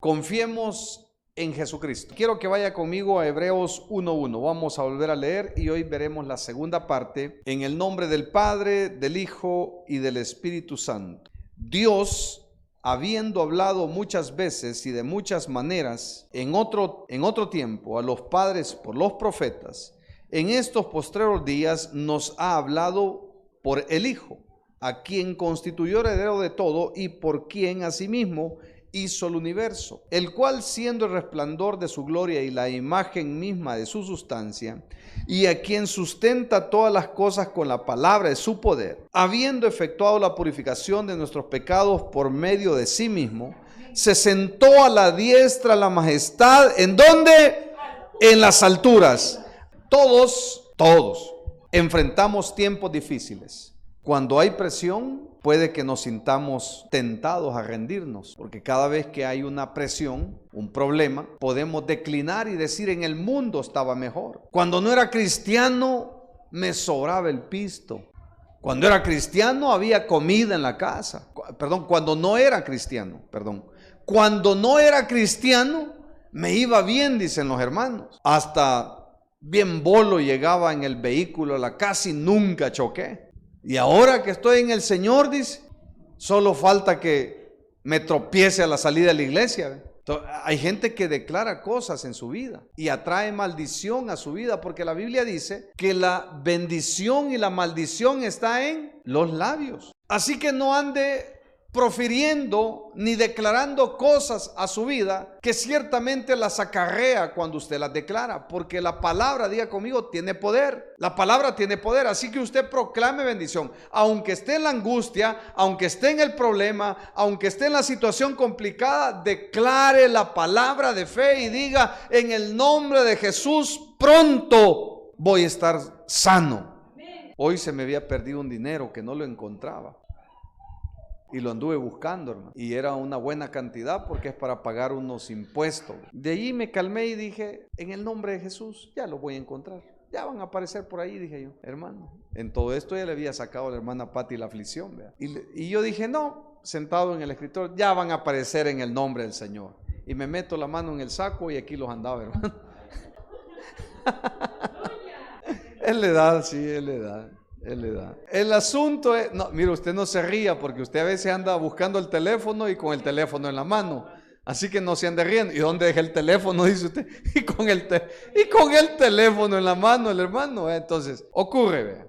Confiemos en Jesucristo. Quiero que vaya conmigo a Hebreos 1:1. Vamos a volver a leer y hoy veremos la segunda parte. En el nombre del Padre, del Hijo y del Espíritu Santo. Dios, habiendo hablado muchas veces y de muchas maneras en otro tiempo a los padres por los profetas, en estos postreros días nos ha hablado por el Hijo, a quien constituyó heredero de todo y por quien asimismo hizo el universo, el cual, siendo el resplandor de su gloria y la imagen misma de su sustancia, y a quien sustenta todas las cosas con la palabra de su poder, habiendo efectuado la purificación de nuestros pecados por medio de sí mismo, se sentó a la diestra de la majestad. ¿En dónde? En las alturas. Todos enfrentamos tiempos difíciles. Cuando hay presión, puede que nos sintamos tentados a rendirnos, porque cada vez que hay una presión, un problema, podemos declinar y decir: en el mundo estaba mejor. Cuando no era cristiano, me sobraba el pisto. Cuando era cristiano, había comida en la casa. Cuando no era cristiano, me iba bien, dicen los hermanos. Hasta bien bolo llegaba en el vehículo a la casa y nunca choqué. Y ahora que estoy en el Señor, dice, solo falta que me tropiece a la salida de la iglesia. Entonces, hay gente que declara cosas en su vida y atrae maldición a su vida, porque la Biblia dice que la bendición y la maldición está en los labios. Así que no ande profiriendo ni declarando cosas a su vida que ciertamente las acarrea cuando usted las declara, porque la palabra, diga conmigo, tiene poder. La palabra tiene poder, así que usted proclame bendición, aunque esté en la angustia, aunque esté en el problema, aunque esté en la situación complicada. Declare la palabra de fe y diga: en el nombre de Jesús, pronto voy a estar sano. Hoy se me había perdido un dinero que no lo encontraba y lo anduve buscando, hermano, y era una buena cantidad porque es para pagar unos impuestos. De allí me calmé y dije: en el nombre de Jesús ya lo voy a encontrar, ya van a aparecer por ahí, dije yo. Hermano, en todo esto ya le había sacado a la hermana Pati la aflicción, ¿vea? Y yo dije: no, sentado en el escritorio, ya van a aparecer en el nombre del Señor. Y me meto la mano en el saco y aquí los andaba, hermano. Es la edad, sí, es la edad. El asunto es, no, mire, usted no se ría, porque usted a veces anda buscando el teléfono y con el teléfono en la mano, así que no se ande riendo. ¿Y dónde deja el teléfono?, dice usted. Y con el teléfono en la mano, el hermano. Entonces, ocurre.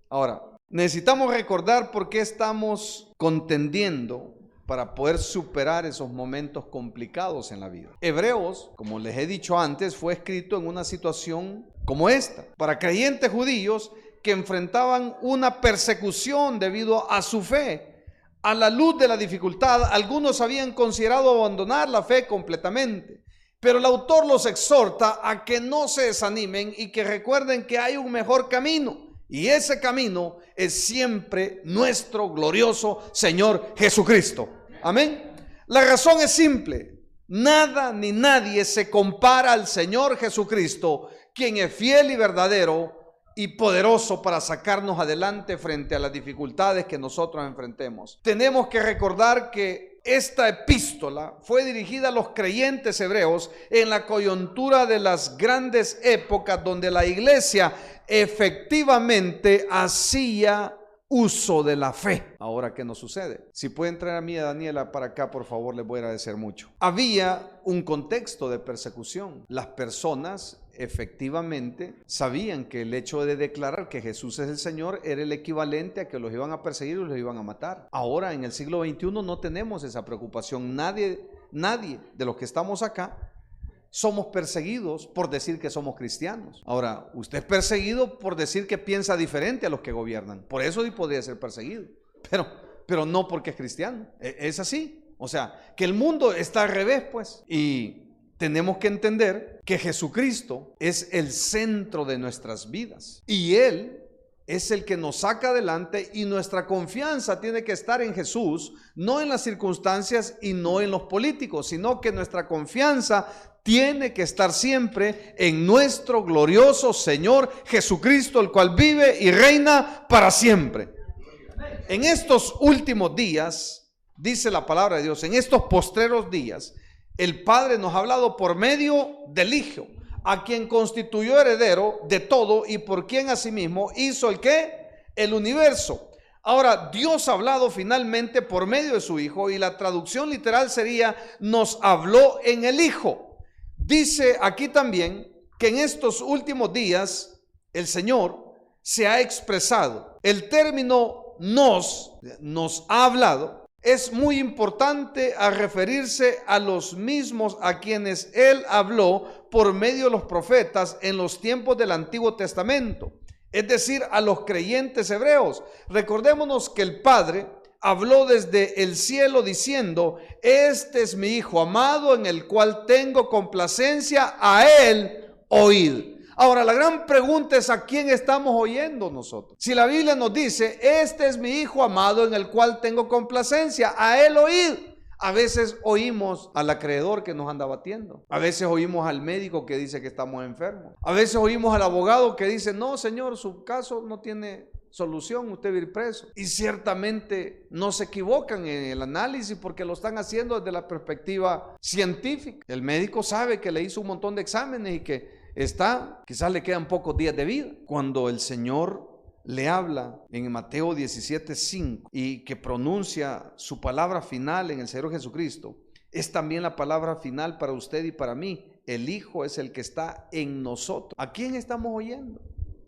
Ahora, necesitamos recordar por qué estamos contendiendo para poder superar esos momentos complicados en la vida. Hebreos, como les he dicho antes, fue escrito en una situación como esta, para creyentes judíos que enfrentaban una persecución debido a su fe. A la luz de la dificultad, algunos habían considerado abandonar la fe completamente, pero el autor los exhorta a que no se desanimen y que recuerden que hay un mejor camino, y ese camino es siempre nuestro glorioso Señor Jesucristo. Amén. La razón es simple: nada ni nadie se compara al Señor Jesucristo, quien es fiel y verdadero y poderoso para sacarnos adelante frente a las dificultades que nosotros enfrentemos. Tenemos que recordar que esta epístola fue dirigida a los creyentes hebreos en la coyuntura de las grandes épocas donde la iglesia efectivamente hacía uso de la fe. Ahora, ¿qué nos sucede? Si pueden traer a mí y a Daniela para acá, por favor, les voy a agradecer mucho. Había un contexto de persecución. Las personas efectivamente sabían que el hecho de declarar que Jesús es el Señor era el equivalente a que los iban a perseguir y los iban a matar. Ahora, en el siglo XXI, no tenemos esa preocupación. Nadie de los que estamos acá somos perseguidos por decir que somos cristianos. Ahora, usted es perseguido por decir que piensa diferente a los que gobiernan. Por eso sí podría ser perseguido, pero no porque es cristiano. Es así. O sea, que el mundo está al revés, pues. Y tenemos que entender que Jesucristo es el centro de nuestras vidas. Y Él es el que nos saca adelante, y nuestra confianza tiene que estar en Jesús, no en las circunstancias y no en los políticos, sino que nuestra confianza tiene que estar siempre en nuestro glorioso Señor Jesucristo, el cual vive y reina para siempre. En estos últimos días, dice la palabra de Dios, en estos postreros días, El Padre nos ha hablado por medio del Hijo, a quien constituyó heredero de todo y por quien asimismo hizo el ¿qué? El universo. Ahora, Dios ha hablado finalmente por medio de su Hijo, y la traducción literal sería: nos habló en el Hijo. Dice aquí también que en estos últimos días el Señor se ha expresado. El término nos ha hablado es muy importante a referirse a los mismos a quienes Él habló por medio de los profetas en los tiempos del Antiguo Testamento, es decir, a los creyentes hebreos. Recordémonos que el Padre habló desde el cielo diciendo: este es mi Hijo amado en el cual tengo complacencia, a Él oíd. Ahora, la gran pregunta es: ¿a quién estamos oyendo nosotros? Si la Biblia nos dice: este es mi Hijo amado en el cual tengo complacencia, a Él oíd. A veces oímos al acreedor que nos anda batiendo. A veces oímos al médico que dice que estamos enfermos. A veces oímos al abogado que dice: no, señor, su caso no tiene solución, usted va a ir preso. Y ciertamente no se equivocan en el análisis, porque lo están haciendo desde la perspectiva científica. El médico sabe que le hizo un montón de exámenes y que quizás le quedan pocos días de vida. Cuando el Señor le habla en Mateo 17:5 y que pronuncia su palabra final en el Señor Jesucristo, es también la palabra final para usted y para mí. El Hijo es el que está en nosotros. ¿A quién estamos oyendo?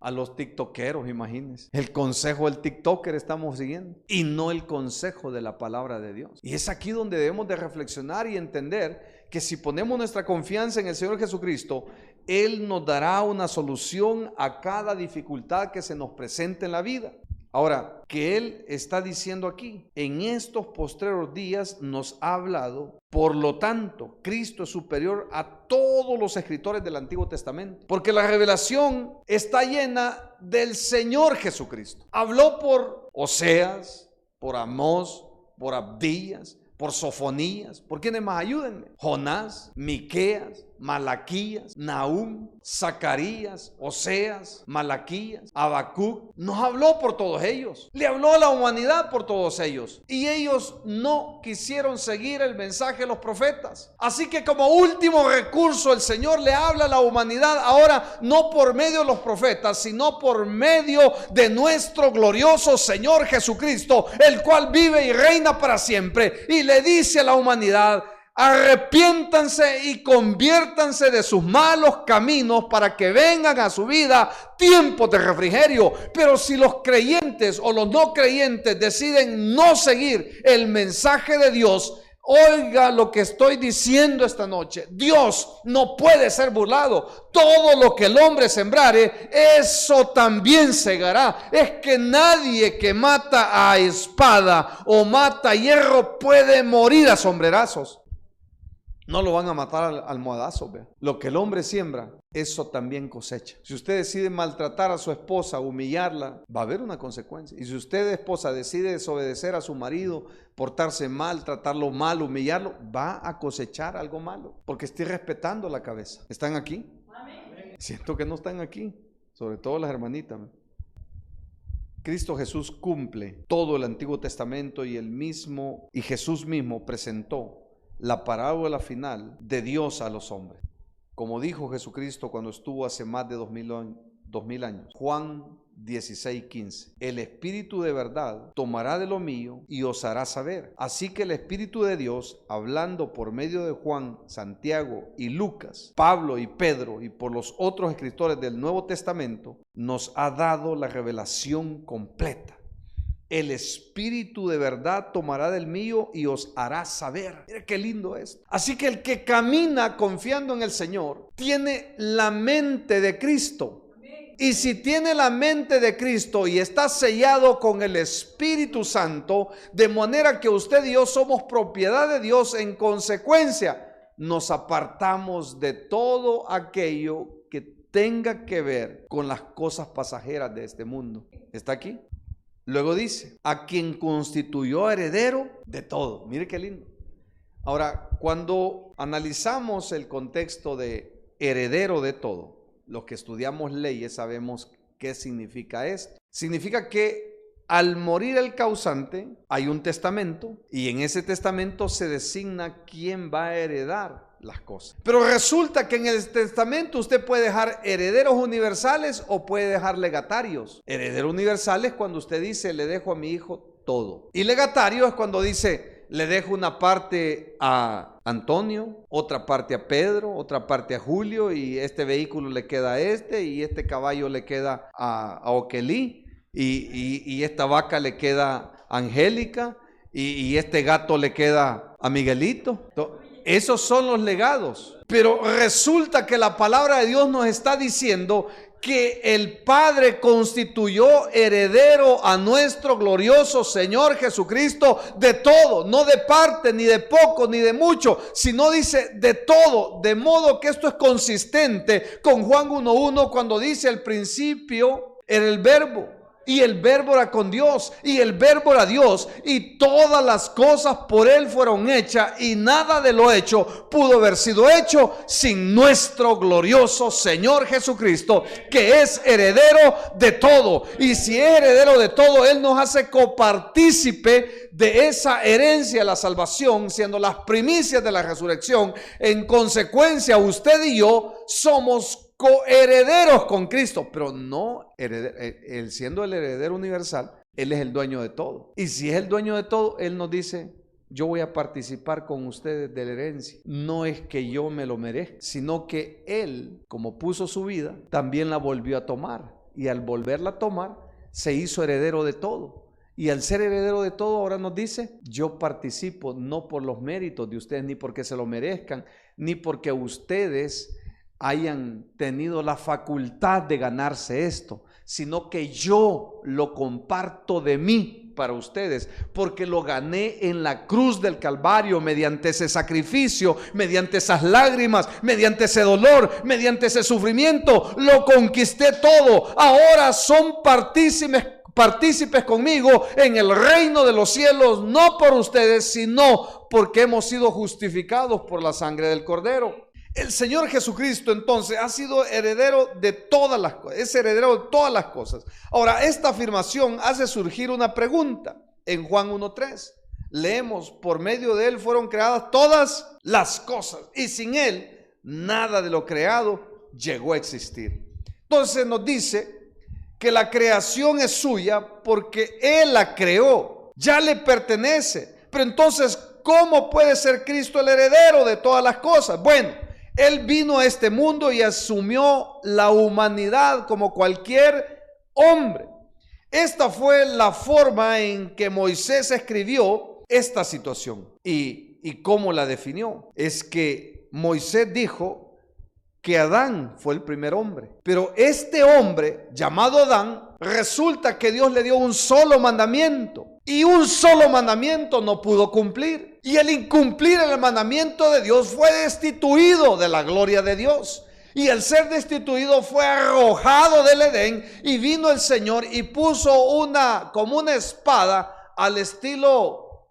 A los tiktokeros, imagínense. El consejo del tiktoker estamos siguiendo y no el consejo de la palabra de Dios. Y es aquí donde debemos de reflexionar y entender que si ponemos nuestra confianza en el Señor Jesucristo, Él nos dará una solución a cada dificultad que se nos presente en la vida. Ahora, que Él está diciendo aquí: en estos postreros días nos ha hablado. Por lo tanto, Cristo es superior a todos los escritores del Antiguo Testamento, porque la revelación está llena del Señor Jesucristo. Habló por Oseas, por Amós, por Abdías, por Sofonías. ¿Por quiénes más? Ayúdenme. Jonás, Miqueas, Malaquías, Nahum, Zacarías, Oseas, Malaquías, Habacuc. Nos habló por todos ellos. Le habló a la humanidad por todos ellos. Y ellos no quisieron seguir el mensaje de los profetas. Así que como último recurso, el Señor le habla a la humanidad ahora, no por medio de los profetas, sino por medio de nuestro glorioso Señor Jesucristo, el cual vive y reina para siempre. Y le dice a la humanidad: arrepiéntanse y conviértanse de sus malos caminos para que vengan a su vida tiempos de refrigerio. Pero si los creyentes o los no creyentes deciden no seguir el mensaje de Dios, oiga lo que estoy diciendo esta noche: Dios no puede ser burlado. Todo lo que el hombre sembrare, eso también segará. Es que nadie que mata a espada o mata a hierro puede morir a sombrerazos. No lo van a matar al almohadazo. Lo que el hombre siembra, eso también cosecha. Si usted decide maltratar a su esposa, humillarla, va a haber una consecuencia. Y si usted, esposa, decide desobedecer a su marido, portarse mal, tratarlo mal, humillarlo, va a cosechar algo malo, porque estoy respetando la cabeza. ¿Están aquí? Amén. Siento que no están aquí, sobre todo las hermanitas. Cristo Jesús cumple todo el Antiguo Testamento, y Jesús mismo presentó la parábola final de Dios a los hombres. Como dijo Jesucristo cuando estuvo hace más de 2000 años. Juan 16:15. El Espíritu de verdad tomará de lo mío y os hará saber. Así que el Espíritu de Dios, hablando por medio de Juan, Santiago y Lucas, Pablo y Pedro, y por los otros escritores del Nuevo Testamento, nos ha dado la revelación completa. El Espíritu de verdad tomará del mío y os hará saber. Mira qué lindo es. Así que el que camina confiando en el Señor tiene la mente de Cristo. Y si tiene la mente de Cristo y está sellado con el Espíritu Santo, de manera que usted y yo somos propiedad de Dios, en consecuencia nos apartamos de todo aquello que tenga que ver con las cosas pasajeras de este mundo. ¿Está aquí? Luego dice: a quien constituyó heredero de todo. Mire qué lindo. Ahora, cuando analizamos el contexto de heredero de todo, los que estudiamos leyes sabemos qué significa esto. Significa que al morir el causante, hay un testamento y en ese testamento se designa quién va a heredar las cosas. Pero resulta que en el testamento usted puede dejar herederos universales o puede dejar legatarios. Heredero universal es cuando usted dice, le dejo a mi hijo todo. Y legatario es cuando dice, le dejo una parte a Antonio, otra parte a Pedro, otra parte a Julio, y este vehículo le queda a este, y este caballo le queda a Oquelí, y esta vaca le queda a Angélica, y este gato le queda a Miguelito. Esos son los legados. Pero resulta que la palabra de Dios nos está diciendo que el Padre constituyó heredero a nuestro glorioso Señor Jesucristo de todo, no de parte, ni de poco, ni de mucho, sino dice de todo, de modo que esto es consistente con Juan 1:1 cuando dice al principio era el verbo. Y el verbo era con Dios, y el verbo era Dios, y todas las cosas por Él fueron hechas, y nada de lo hecho pudo haber sido hecho sin nuestro glorioso Señor Jesucristo, que es heredero de todo. Y si es heredero de todo, Él nos hace copartícipe de esa herencia de la salvación, siendo las primicias de la resurrección. En consecuencia, usted y yo somos coherederos con Cristo, pero no él siendo el heredero universal, Él es el dueño de todo. Y si es el dueño de todo, Él nos dice, yo voy a participar con ustedes de la herencia. No es que yo me lo merezca, sino que Él, como puso su vida, también la volvió a tomar. Y al volverla a tomar, se hizo heredero de todo. Y al ser heredero de todo, ahora nos dice, yo participo no por los méritos de ustedes, ni porque se lo merezcan, ni porque ustedes hayan tenido la facultad de ganarse esto, sino que yo lo comparto de mí para ustedes, porque lo gané en la cruz del Calvario, mediante ese sacrificio, mediante esas lágrimas, mediante ese dolor, mediante ese sufrimiento, lo conquisté todo. Ahora son partícipes conmigo en el reino de los cielos, no por ustedes, sino porque hemos sido justificados por la sangre del Cordero. El Señor Jesucristo entonces ha sido heredero de todas las cosas, es heredero de todas las cosas. Ahora, esta afirmación hace surgir una pregunta en Juan 1:3. Leemos, por medio de Él fueron creadas todas las cosas, y sin Él nada de lo creado llegó a existir. Entonces nos dice que la creación es suya porque Él la creó, ya le pertenece. Pero entonces, ¿cómo puede ser Cristo el heredero de todas las cosas? Bueno, Él vino a este mundo y asumió la humanidad como cualquier hombre. Esta fue la forma en que Moisés escribió esta situación. ¿Y cómo la definió? Es que Moisés dijo que Adán fue el primer hombre. Pero este hombre, llamado Adán, resulta que Dios le dio un solo mandamiento. Y un solo mandamiento no pudo cumplir. Y el incumplir el mandamiento de Dios fue destituido de la gloria de Dios. Y al ser destituido fue arrojado del Edén. Y vino el Señor y puso como una espada al estilo,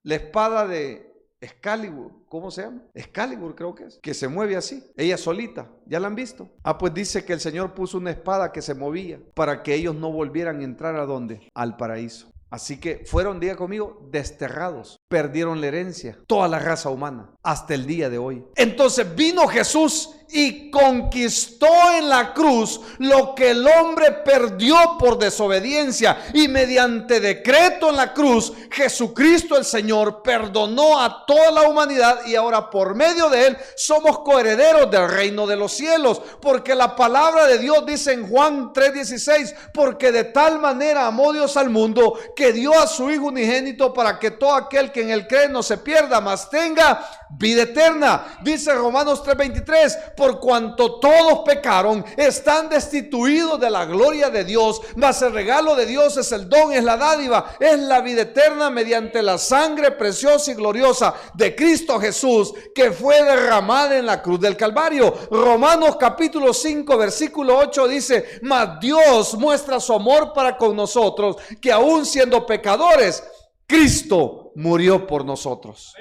la espada de Excalibur. ¿Cómo se llama? Excalibur creo que es. Que se mueve así, ella solita. ¿Ya la han visto? Pues dice que el Señor puso una espada que se movía para que ellos no volvieran a entrar ¿a dónde? Al paraíso. Así que fueron, diga conmigo, desterrados. Perdieron la herencia, toda la raza humana, hasta el día de hoy. Entonces vino Jesús y conquistó en la cruz lo que el hombre perdió por desobediencia. Y mediante decreto en la cruz, Jesucristo el Señor perdonó a toda la humanidad. Y ahora por medio de Él somos coherederos del reino de los cielos. Porque la palabra de Dios dice en Juan 3:16, porque de tal manera amó Dios al mundo que dio a su Hijo unigénito para que todo aquel que en Él cree no se pierda, mas tenga vida eterna. Dice Romanos 3:23, por cuanto todos pecaron, están destituidos de la gloria de Dios, mas el regalo de Dios es el don, es la dádiva, es la vida eterna mediante la sangre preciosa y gloriosa de Cristo Jesús, que fue derramada en la cruz del Calvario. Romanos capítulo 5 versículo 8 dice, mas Dios muestra su amor para con nosotros, que aún siendo pecadores, Cristo murió por nosotros.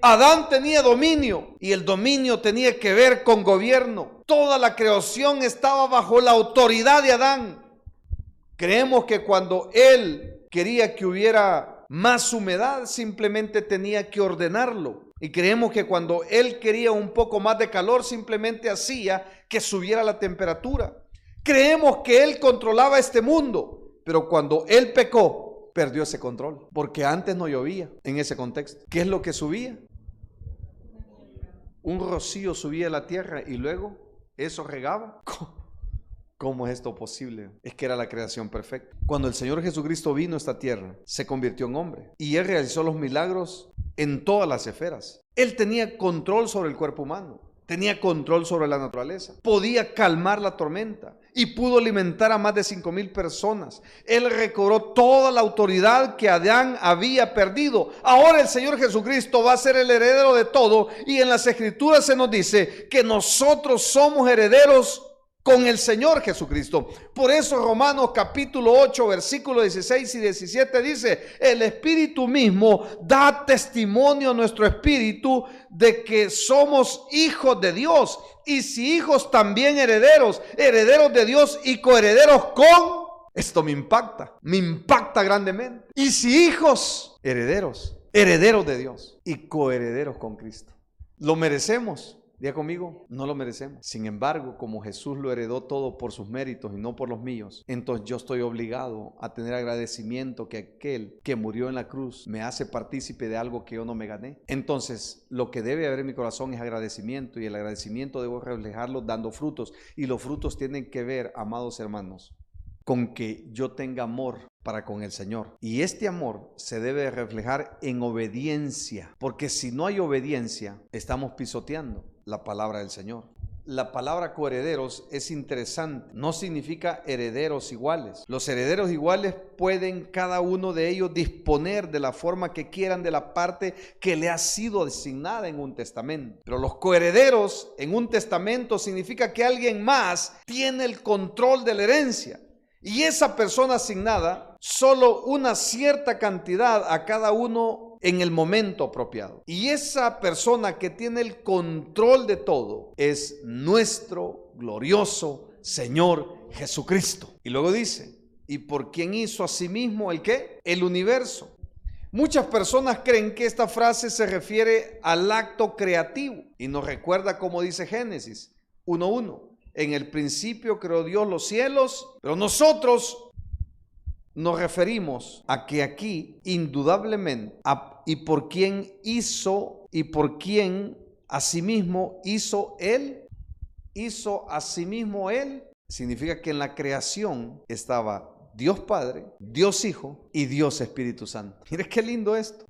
Adán tenía dominio y el dominio tenía que ver con gobierno. Toda la creación estaba bajo la autoridad de Adán. Creemos que cuando Él quería que hubiera más humedad, simplemente tenía que ordenarlo. Y creemos que cuando Él quería un poco más de calor, simplemente hacía que subiera la temperatura. Creemos que Él controlaba este mundo, pero cuando Él pecó, perdió ese control, porque antes no llovía en ese contexto. ¿Qué es lo que subía? Un rocío subía a la tierra y luego eso regaba. ¿Cómo es esto posible? Es que era la creación perfecta. Cuando el Señor Jesucristo vino a esta tierra, se convirtió en hombre y Él realizó los milagros en todas las esferas. Él tenía control sobre el cuerpo humano, tenía control sobre la naturaleza, podía calmar la tormenta y pudo alimentar a más de 5,000 personas. Él recobró toda la autoridad que Adán había perdido. Ahora el Señor Jesucristo va a ser el heredero de todo, y en las Escrituras se nos dice que nosotros somos herederos con el Señor Jesucristo. Por eso Romanos capítulo 8 versículos 16 y 17 dice: el Espíritu mismo da testimonio a nuestro espíritu de que somos hijos de Dios, y si hijos, también herederos, herederos de Dios y coherederos con... Esto me impacta grandemente. Y si hijos, herederos, herederos de Dios y coherederos con Cristo. ¿Lo merecemos? Diga conmigo, no lo merecemos. Sin embargo, como Jesús lo heredó todo por sus méritos y no por los míos, entonces yo estoy obligado a tener agradecimiento que aquel que murió en la cruz me hace partícipe de algo que yo no me gané. Entonces, lo que debe haber en mi corazón es agradecimiento, y el agradecimiento debo reflejarlo dando frutos. Y los frutos tienen que ver, amados hermanos, con que yo tenga amor para con el Señor. Y este amor se debe reflejar en obediencia, porque si no hay obediencia, estamos pisoteando la palabra del Señor. La palabra coherederos es interesante, no significa herederos iguales. Los herederos iguales pueden cada uno de ellos disponer de la forma que quieran de la parte que le ha sido designada en un testamento. Pero los coherederos en un testamento significa que alguien más tiene el control de la herencia, y esa persona asignada solo una cierta cantidad a cada uno en el momento apropiado. Y esa persona que tiene el control de todo es nuestro glorioso Señor Jesucristo. Y luego dice: ¿y por quién hizo a sí mismo el qué? El universo. Muchas personas creen que esta frase se refiere al acto creativo y nos recuerda como dice Génesis 1:1. En el principio creó Dios los cielos, pero nosotros nos referimos a que aquí indudablemente y por quién hizo y por quién asimismo hizo él, significa que en la creación estaba Dios Padre, Dios Hijo y Dios Espíritu Santo. Mire qué lindo esto.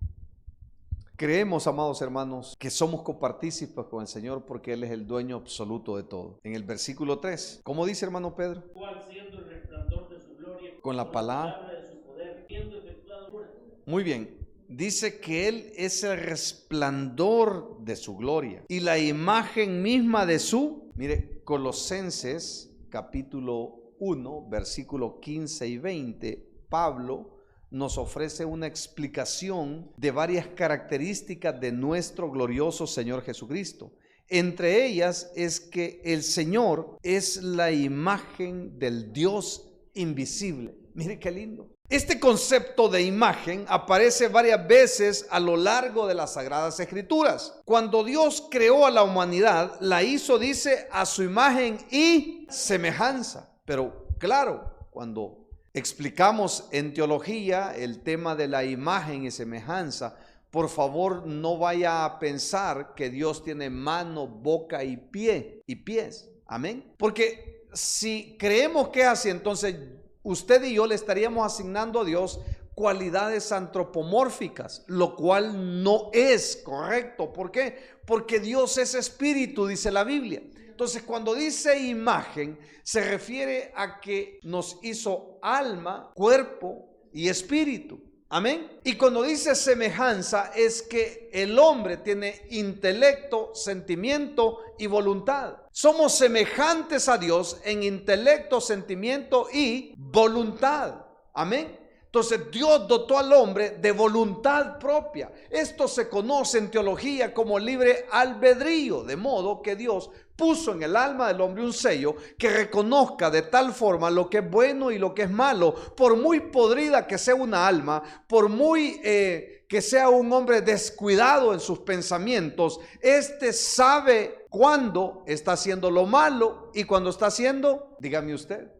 Creemos, amados hermanos, que somos copartícipes con el Señor porque Él es el dueño absoluto de todo. En el versículo 3, ¿cómo dice, hermano Pedro? ¿Cuál siendo el resplandor de su gloria, con la palabra de su poder, siendo efectuado? Muy bien, dice que Él es el resplandor de su gloria y la imagen misma de su... Mire, Colosenses capítulo 1, versículo 15 y 20, Pablo nos ofrece una explicación de varias características de nuestro glorioso Señor Jesucristo. Entre ellas es que el Señor es la imagen del Dios invisible. Mire qué lindo. Este concepto de imagen aparece varias veces a lo largo de las Sagradas Escrituras. Cuando Dios creó a la humanidad, la hizo, dice, a su imagen y semejanza. Pero claro, cuando explicamos en teología el tema de la imagen y semejanza, por favor no vaya a pensar que Dios tiene mano, boca y pies. Amén. Porque si creemos que es así, entonces usted y yo le estaríamos asignando a Dios cualidades antropomórficas, lo cual no es correcto. ¿Por qué? Porque Dios es espíritu, dice la Biblia. Entonces, cuando dice imagen, se refiere a que nos hizo alma, cuerpo y espíritu. Amén. Y cuando dice semejanza, es que el hombre tiene intelecto, sentimiento y voluntad. Somos semejantes a Dios en intelecto, sentimiento y voluntad. Amén. Entonces Dios dotó al hombre de voluntad propia. Esto se conoce en teología como libre albedrío, de modo que Dios puso en el alma del hombre un sello que reconozca de tal forma lo que es bueno y lo que es malo. Por muy podrida que sea una alma, por muy que sea un hombre descuidado en sus pensamientos, este sabe cuándo está haciendo lo malo y cuando está haciendo, dígame usted,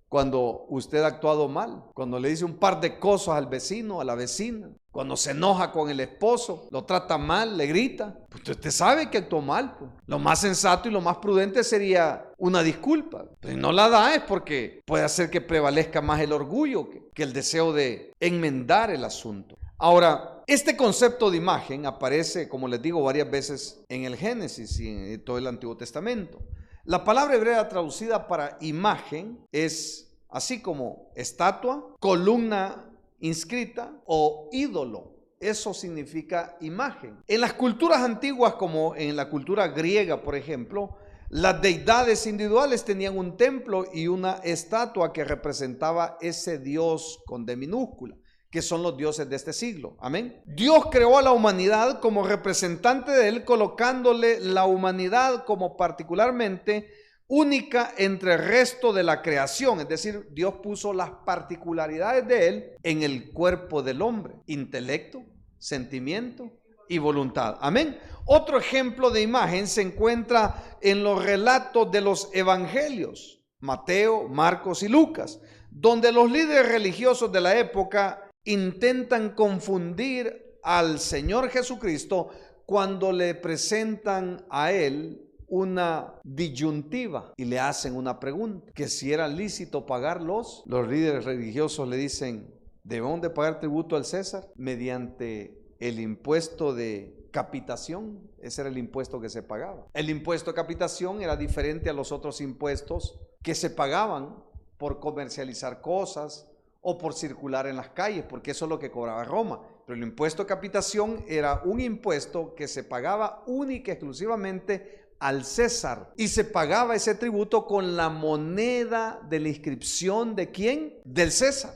cuando usted ha actuado mal, cuando le dice un par de cosas al vecino, a la vecina, cuando se enoja con el esposo, lo trata mal, le grita, pues usted sabe que actuó mal, pues. Lo más sensato y lo más prudente sería una disculpa, pero si no la da es porque puede hacer que prevalezca más el orgullo que el deseo de enmendar el asunto. Ahora, este concepto de imagen aparece, como les digo, varias veces en el Génesis y en todo el Antiguo Testamento. La palabra hebrea traducida para imagen es así como estatua, columna inscrita o ídolo. Eso significa imagen. En las culturas antiguas, como en la cultura griega, por ejemplo, las deidades individuales tenían un templo y una estatua que representaba ese Dios con D minúscula, que son los dioses de este siglo. Amén. Dios creó a la humanidad como representante de él, colocándole la humanidad como particularmente única entre el resto de la creación. Es decir, Dios puso las particularidades de él en el cuerpo del hombre: intelecto, sentimiento y voluntad. Amén. Otro ejemplo de imagen se encuentra en los relatos de los evangelios, Mateo, Marcos y Lucas, donde los líderes religiosos de la época intentan confundir al Señor Jesucristo cuando le presentan a él una disyuntiva y le hacen una pregunta, que si era lícito pagarlos. Los líderes religiosos le dicen: debemos de pagar tributo al César mediante el impuesto de capitación. Ese era el impuesto que se pagaba. El impuesto de capitación era diferente a los otros impuestos que se pagaban por comercializar cosas o por circular en las calles, porque eso es lo que cobraba Roma. Pero el impuesto de capitación era un impuesto que se pagaba única y exclusivamente al César, y se pagaba ese tributo con la moneda de la inscripción ¿de quién? Del César.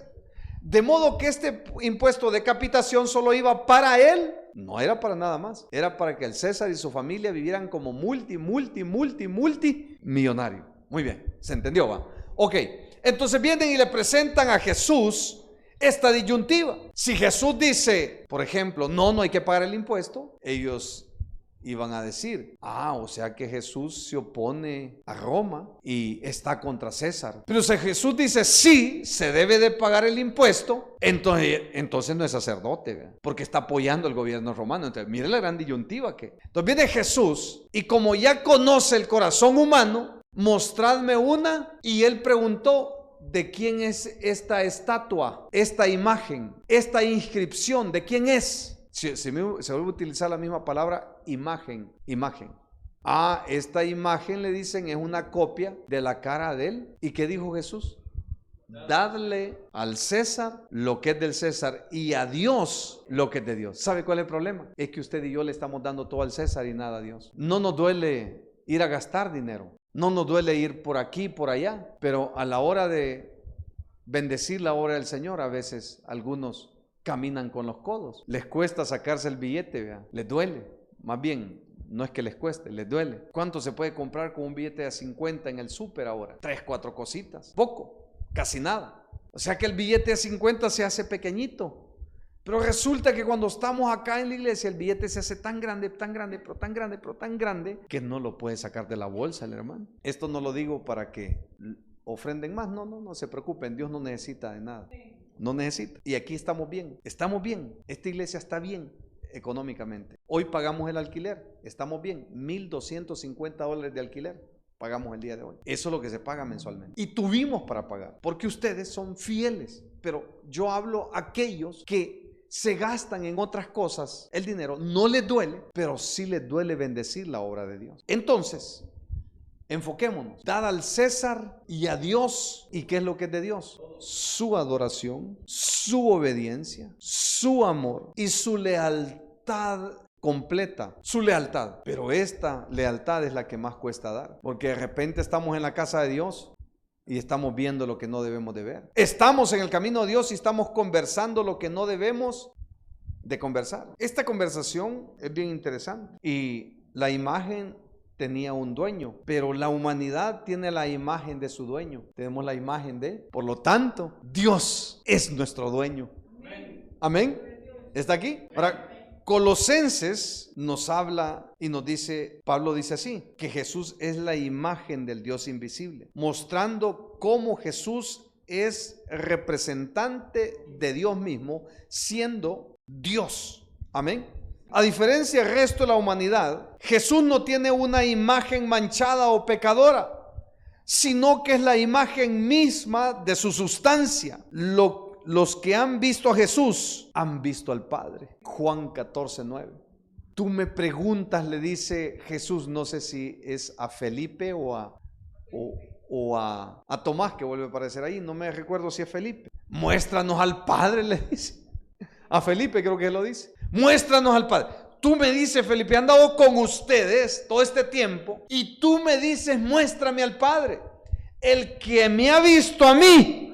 De modo que este impuesto de capitación solo iba para él, no era para nada más, era para que el César y su familia vivieran como multimillonario. Muy bien, ¿se entendió? ¿Va? Ok. Entonces vienen y le presentan a Jesús esta disyuntiva. Si Jesús dice, por ejemplo, no hay que pagar el impuesto, ellos iban a decir: o sea que Jesús se opone a Roma y está contra César. Pero si Jesús dice sí, se debe de pagar el impuesto, entonces no es sacerdote, ¿verdad? Porque está apoyando el gobierno romano. Entonces mire la gran disyuntiva que. Entonces viene Jesús y como ya conoce el corazón humano, mostradme una. Y él preguntó: ¿de quién es esta estatua, esta imagen, esta inscripción? ¿De quién es? Se vuelve a utilizar la misma palabra, imagen. Esta imagen, le dicen, es una copia de la cara de él. ¿Y qué dijo Jesús? Dadle al César lo que es del César y a Dios lo que es de Dios. ¿Sabe cuál es el problema? Es que usted y yo le estamos dando todo al César y nada a Dios. No nos duele ir a gastar dinero, no nos duele ir por aquí, por allá, pero a la hora de bendecir la obra del Señor, a veces algunos caminan con los codos. Les cuesta sacarse el billete, ¿vea? Les duele. Más bien, no es que les cueste, les duele. ¿Cuánto se puede comprar con un billete de 50 en el súper ahora? 3, 4 cositas. Poco, casi nada. O sea que el billete de 50 se hace pequeñito. Pero resulta que cuando estamos acá en la iglesia, el billete se hace tan grande, que no lo puede sacar de la bolsa el hermano. Esto no lo digo para que ofrenden más. No se preocupen. Dios no necesita de nada. No necesita. Y aquí estamos bien. Esta iglesia está bien económicamente. Hoy pagamos el alquiler. Estamos bien. $1,250 de alquiler pagamos el día de hoy. Eso es lo que se paga mensualmente. Y tuvimos para pagar, porque ustedes son fieles. Pero yo hablo a aquellos que se gastan en otras cosas el dinero. No les duele, pero sí les duele bendecir la obra de Dios. Entonces, enfoquémonos. Dad al César y a Dios. ¿Y qué es lo que es de Dios? Su adoración, su obediencia, su amor y su lealtad completa. Su lealtad. Pero esta lealtad es la que más cuesta dar. Porque de repente estamos en la casa de Dios y estamos viendo lo que no debemos de ver. Estamos en el camino de Dios y estamos conversando lo que no debemos de conversar. Esta conversación es bien interesante y la imagen tenía un dueño, pero la humanidad tiene la imagen de su dueño. Tenemos la imagen de, por lo tanto, Dios es nuestro dueño. Amén. ¿Está aquí? Ahora, Colosenses nos habla y nos dice, Pablo dice así, que Jesús es la imagen del Dios invisible, mostrando cómo Jesús es representante de Dios mismo, siendo Dios. Amén. A diferencia del resto de la humanidad, Jesús no tiene una imagen manchada o pecadora, sino que es la imagen misma de su sustancia. Los que han visto a Jesús han visto al Padre. Juan 14:9. Tú me preguntas, le dice Jesús, no sé si es a Felipe o a Tomás, que vuelve a aparecer ahí, no me recuerdo si es Felipe. Muéstranos al Padre, le dice. A Felipe creo que lo dice. Muéstranos al Padre. Tú me dices, Felipe, he andado con ustedes todo este tiempo y tú me dices, muéstrame al Padre. El que me ha visto a mí,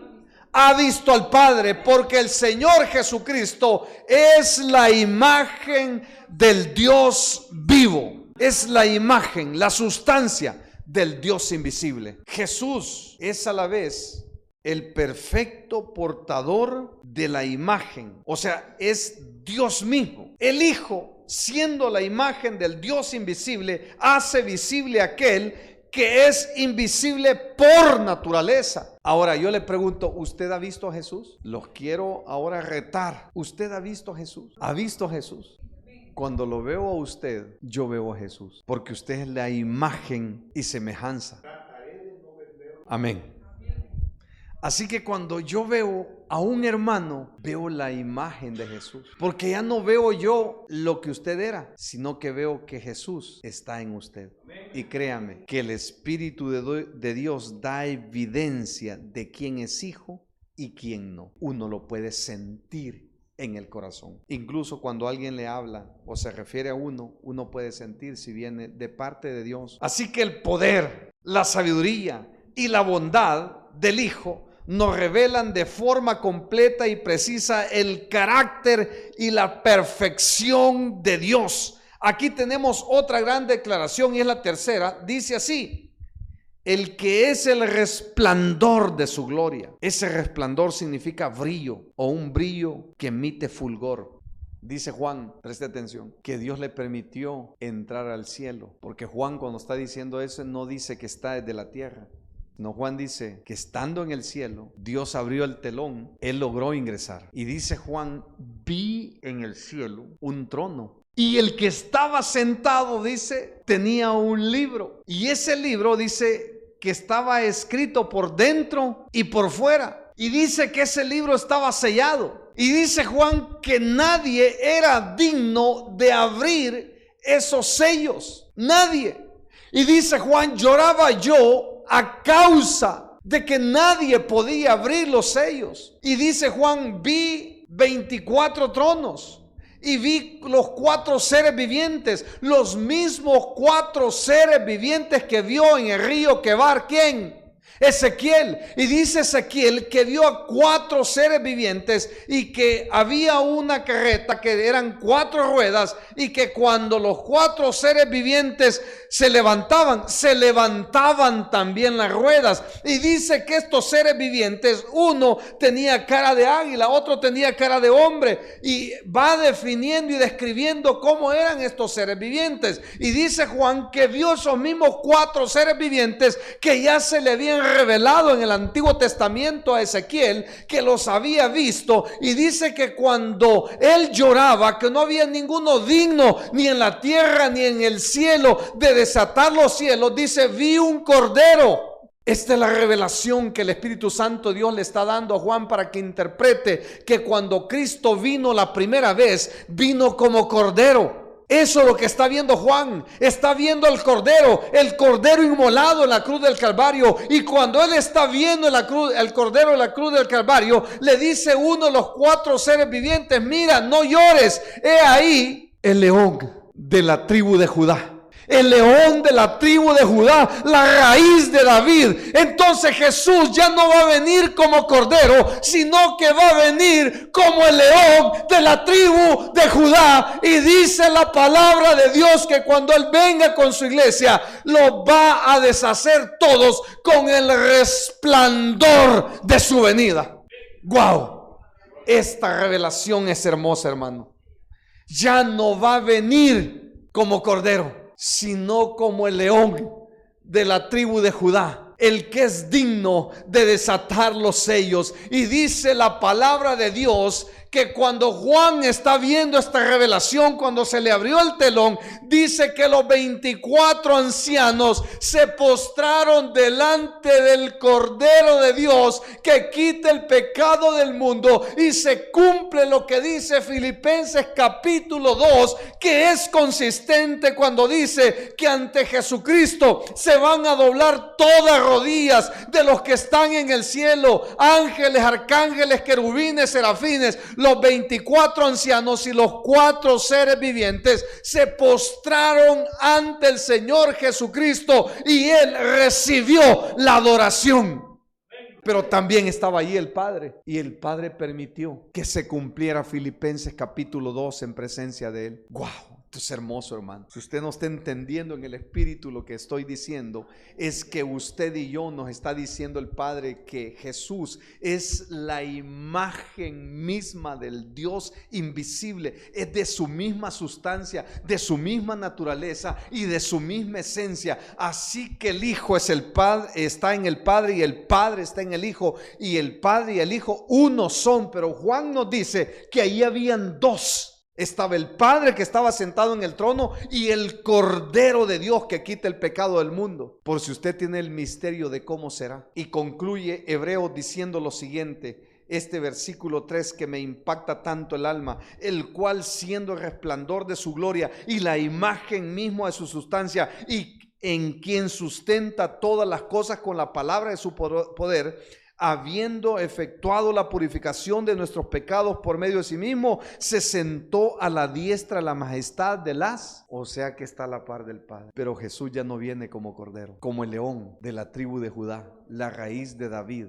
ha visto al Padre, porque el Señor Jesucristo es la imagen del Dios vivo. Es la imagen, la sustancia del Dios invisible. Jesús es a la vez el perfecto portador de la imagen, o sea, es Dios mismo. El Hijo, siendo la imagen del Dios invisible, hace visible aquel que es invisible por naturaleza. Ahora yo le pregunto, ¿usted ha visto a Jesús? Los quiero ahora retar. ¿Usted ha visto a Jesús? ¿Ha visto a Jesús? Cuando lo veo a usted, yo veo a Jesús, porque usted es la imagen y semejanza. Amén. Así que cuando yo veo a un hermano, veo la imagen de Jesús. Porque ya no veo yo lo que usted era, sino que veo que Jesús está en usted. Y créame que el Espíritu de Dios da evidencia de quién es hijo y quién no. Uno lo puede sentir en el corazón. Incluso cuando alguien le habla o se refiere a uno, uno puede sentir si viene de parte de Dios. Así que el poder, la sabiduría y la bondad del Hijo nos revelan de forma completa y precisa el carácter y la perfección de Dios. Aquí tenemos otra gran declaración y es la tercera. Dice así: el que es el resplandor de su gloria. Ese resplandor significa brillo o un brillo que emite fulgor. Dice Juan, preste atención, que Dios le permitió entrar al cielo, porque Juan, cuando está diciendo eso, no dice que está desde la tierra. No, Juan dice que estando en el cielo, Dios abrió el telón, él logró ingresar. Y dice Juan, vi en el cielo un trono. Y el que estaba sentado, dice, tenía un libro. Y ese libro dice que estaba escrito por dentro y por fuera. Y dice que ese libro estaba sellado. Y dice Juan que nadie era digno de abrir esos sellos. Nadie. Y dice Juan, lloraba yo a causa de que nadie podía abrir los sellos. Y dice Juan, vi 24 tronos y vi los 4 seres vivientes, los mismos 4 seres vivientes que vio en el río Quebar. ¿Quién? Ezequiel. Y dice Ezequiel que vio a 4 seres vivientes y que había una carreta que eran 4 ruedas y que cuando los 4 seres vivientes se levantaban también las ruedas. Y dice que estos seres vivientes, uno tenía cara de águila, otro tenía cara de hombre, y va definiendo y describiendo cómo eran estos seres vivientes. Y dice Juan que vio esos mismos 4 seres vivientes que ya se le habían revelado en el Antiguo Testamento a Ezequiel, que los había visto. Y dice que cuando él lloraba, que no había ninguno digno ni en la tierra ni en el cielo de desatar los cielos, dice, vi un cordero. Esta es la revelación que el Espíritu Santo Dios le está dando a Juan para que interprete que cuando Cristo vino la primera vez, vino como cordero. Eso es lo que está viendo Juan. Está viendo el cordero inmolado en la cruz del Calvario. Y cuando él está viendo el cordero en la cruz del Calvario, le dice uno de los 4 seres vivientes, mira, no llores, he ahí el león de la tribu de Judá. el león de la tribu de Judá, la raíz de David. Entonces Jesús ya no va a venir como cordero, sino que va a venir como el león de la tribu de Judá. Y dice la palabra de Dios que cuando Él venga con su iglesia, los va a deshacer todos con el resplandor de su venida. ¡Wow! Esta revelación es hermosa, hermano. Ya no va a venir como cordero, sino como el león de la tribu de Judá, el que es digno de desatar los sellos. Y dice la palabra de Dios que cuando Juan está viendo esta revelación, cuando se le abrió el telón, dice que los 24 ancianos se postraron delante del Cordero de Dios que quita el pecado del mundo, y se cumple lo que dice Filipenses capítulo 2, que es consistente cuando dice que ante Jesucristo se van a doblar todas rodillas de los que están en el cielo, ángeles, arcángeles, querubines, serafines. Los 24 ancianos y los 4 seres vivientes se postraron ante el Señor Jesucristo, y Él recibió la adoración. Pero también estaba allí el Padre, y el Padre permitió que se cumpliera Filipenses capítulo 2 en presencia de Él. ¡Wow! Esto es hermoso, hermano. Si usted no está entendiendo en el Espíritu lo que estoy diciendo, es que usted y yo nos está diciendo el Padre que Jesús es la imagen misma del Dios invisible, es de su misma sustancia, de su misma naturaleza y de su misma esencia. Así que el Hijo es el Padre, está en el Padre, y el Padre está en el Hijo, y el Padre y el Hijo uno son. Pero Juan nos dice que ahí habían dos. Estaba el Padre que estaba sentado en el trono, y el Cordero de Dios que quita el pecado del mundo. Por si usted tiene el misterio de cómo será. Y concluye Hebreos diciendo lo siguiente, este versículo 3 que me impacta tanto el alma: el cual, siendo el resplandor de su gloria y la imagen misma de su sustancia, y en quien sustenta todas las cosas con la palabra de su poder, habiendo efectuado la purificación de nuestros pecados por medio de sí mismo, se sentó a la diestra de la majestad de las, o sea que está a la par del Padre. Pero Jesús ya no viene como cordero, como el león de la tribu de Judá, la raíz de David,